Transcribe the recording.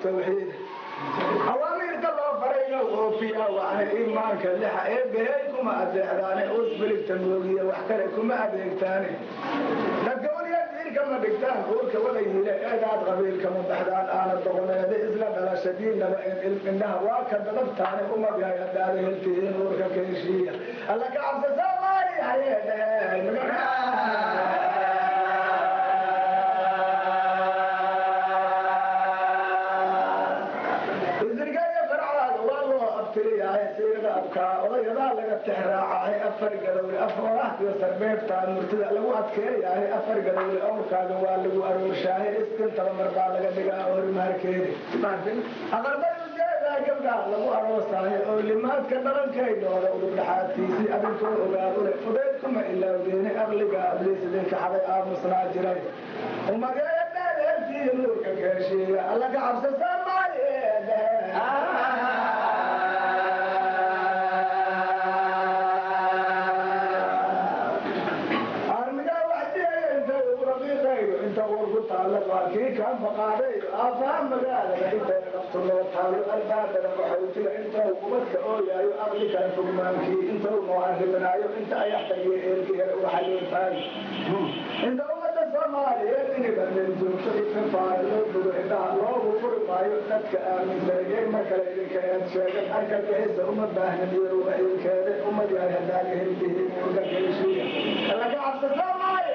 التوحيد أوامر الله فرينا وفيها وعن إيمانك لها بهيكم أدعاني أصبر التنوية وحكركم أدعتاني لقول يدير كما دكتان قولك ولا يهلا إعداد قبيل كما بحدان أنا الضغط هذا إسلام على شديد إنها واكد ضبطاني أمة بها يدعي التهين ورك كيشية الله كعبس ساماري odayadaa laga tixraacay afar gadowle afaraxdiyo sarbeebtaan murtida lagu adkeeyahay afar gadowle awrkaaga waa lagu aroorshahay iskintaba marbaa laga dhigaa horimaarkeedi aqalbay ujeedaa gabdhaa lagu aroosaayo oo limaadka dhalankayooda udubdhaxaadkiisii adinkoo ogaadule fudaydkuma ilaawdeene aqliga abliis idinka xaday aamusnaa jiray umageeya dheedeeltiiyo nuurka keeshiiya alla ka cabsasaa maayeede kii kaan faqaaday aafaan magaalada intay naftunoo taalo albaabada waxawtila intou ubadka ooyaayo aqlikan fogmaankii intou nooarribanaayo inta ayaxtagiyo eelkihere waxayootaay inta ummadda soomaaliyeed inibanin joogto ifafaara loo bugo indhaha loogu furi maayo dadka aaminsanayey mar kale idinka eed sheegan arkalkaisa uma baahnabiyo idinkeede ummad yahay hadaaga heldihiin urga keeshiya laga cabsa soomaaliya